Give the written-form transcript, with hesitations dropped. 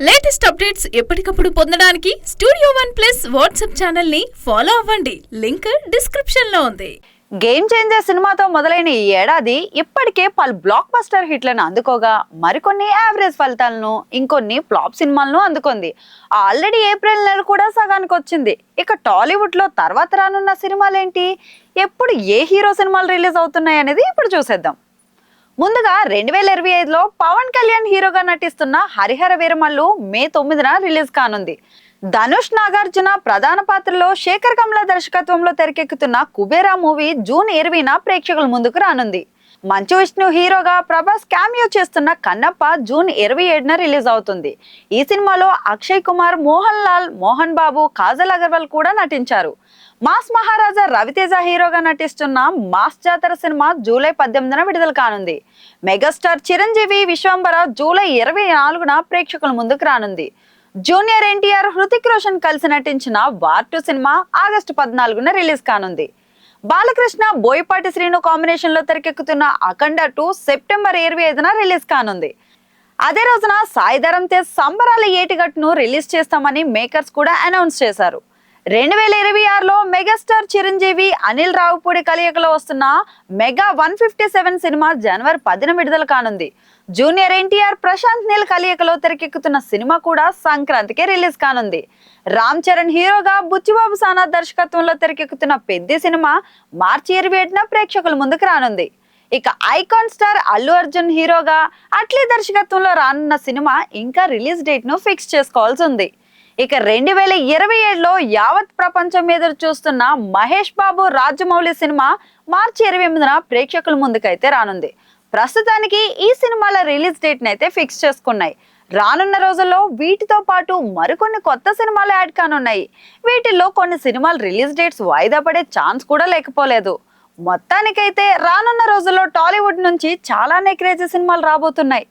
Latest updates ఎప్పటికప్పుడు పొందడానికి studio one plus WhatsApp channel ని ఫాలో అవ్వండి. లింక్ డిస్క్రిప్షన్ లో ఉంది. గేమ్ చేంజర్ సినిమాతో మొదలైన ఈ ఏడాది ఇప్పటికే పలు బ్లాక్ బస్టర్ హిట్లను అందుకోగా మరికొన్ని యావరేజ్ ఫలితాలను ఇంకొన్ని ఫ్లాప్ సినిమాలను అందుకుంది. ఆల్రెడీ ఏప్రిల్ నెల కూడా సగానికి వచ్చింది. ఇక టాలీవుడ్ లో తర్వాత రానున్న సినిమాలేంటి, ఎప్పుడు ఏ హీరో సినిమాలు రిలీజ్ అవుతున్నాయి అనేది ఇప్పుడు చూసేద్దాం. ముందుగా 2025లో పవన్ కళ్యాణ్ హీరోగా నటిస్తున్న హరిహర వీరమల్లు మే 9న రిలీజ్ కానుంది. ధనుష్ నాగార్జున ప్రధాన పాత్రలో శేఖర్ కమల దర్శకత్వంలో తెరకెక్కుతున్న కుబేరా మూవీ జూన్ 20న ప్రేక్షకుల ముందుకు రానుంది. మంచు విష్ణు హీరోగా ప్రభాస్ క్యామియో చేస్తున్న కన్నప్ప జూన్ 27న రిలీజ్ అవుతుంది. ఈ సినిమాలో అక్షయ్ కుమార్, మోహన్ లాల్, మోహన్ బాబు, కాజల్ అగర్వాల్ కూడా నటించారు. మాస్ మహారాజా రవితేజ హీరోగా నటిస్తున్న మాస్ జాతర సినిమా జూలై 18న విడుదల కానుంది. మెగాస్టార్ చిరంజీవి విశ్వంబర జూలై 24న ప్రేక్షకుల ముందుకు రానుంది. జూనియర్ ఎన్టీఆర్, హృతిక్ రోషన్ కలిసి నటించిన వార్ 2 సినిమా ఆగస్టు 14న రిలీజ్ కానుంది. బాలకృష్ణ, బోయపాటి శ్రీను కాంబినేషన్ లో తెరకెక్కుతున్న అఖండ 2 సెప్టెంబర్ 25న రిలీజ్ కానుంది. అదే రోజున సాయి ధరమ్ తేజ్ సంబరాల ఏటిగట్టును రిలీజ్ చేస్తామని మేకర్స్ కూడా అనౌన్స్ చేశారు. 2026లో మెగాస్టార్ చిరంజీవి, అనిల్ రావుపూడి కలయికలో వస్తున్న మెగా 157 సినిమా జనవరి 10న విడుదల కానుంది. జూనియర్ ఎన్టీఆర్, ప్రశాంత్ నీల్ కలయికలో తెరకెక్కుతున్న సినిమా కూడా సంక్రాంతికే రిలీజ్ కానుంది. రామ్ చరణ్ హీరోగా బుచ్చిబాబు సానా దర్శకత్వంలో తెరకెక్కుతున్న పెద్ది సినిమా మార్చి 27న ప్రేక్షకుల ముందుకు రానుంది. ఇక ఐకాన్ స్టార్ అల్లు అర్జున్ హీరోగా అట్లీ దర్శకత్వంలో రానున్న సినిమా ఇంకా రిలీజ్ డేట్ ను ఫిక్స్ చేసుకోవాల్సి ఉంది. ఇక 2027లో యావత్ ప్రపంచం ఎదురు చూస్తున్న మహేష్ బాబు రాజమౌళి సినిమా మార్చి 28న ప్రేక్షకుల ముందుకైతే రానుంది. ప్రస్తుతానికి ఈ సినిమాల రిలీజ్ డేట్ నైతే ఫిక్స్ చేసుకున్నాయి. రానున్న రోజుల్లో వీటితో పాటు మరికొన్ని కొత్త సినిమాలు యాడ్ కానున్నాయి. వీటిల్లో కొన్ని సినిమాల రిలీజ్ డేట్స్ వాయిదా పడే ఛాన్స్ కూడా లేకపోలేదు. మొత్తానికైతే రానున్న రోజుల్లో టాలీవుడ్ నుంచి చాలానే క్రేజీ సినిమాలు రాబోతున్నాయి.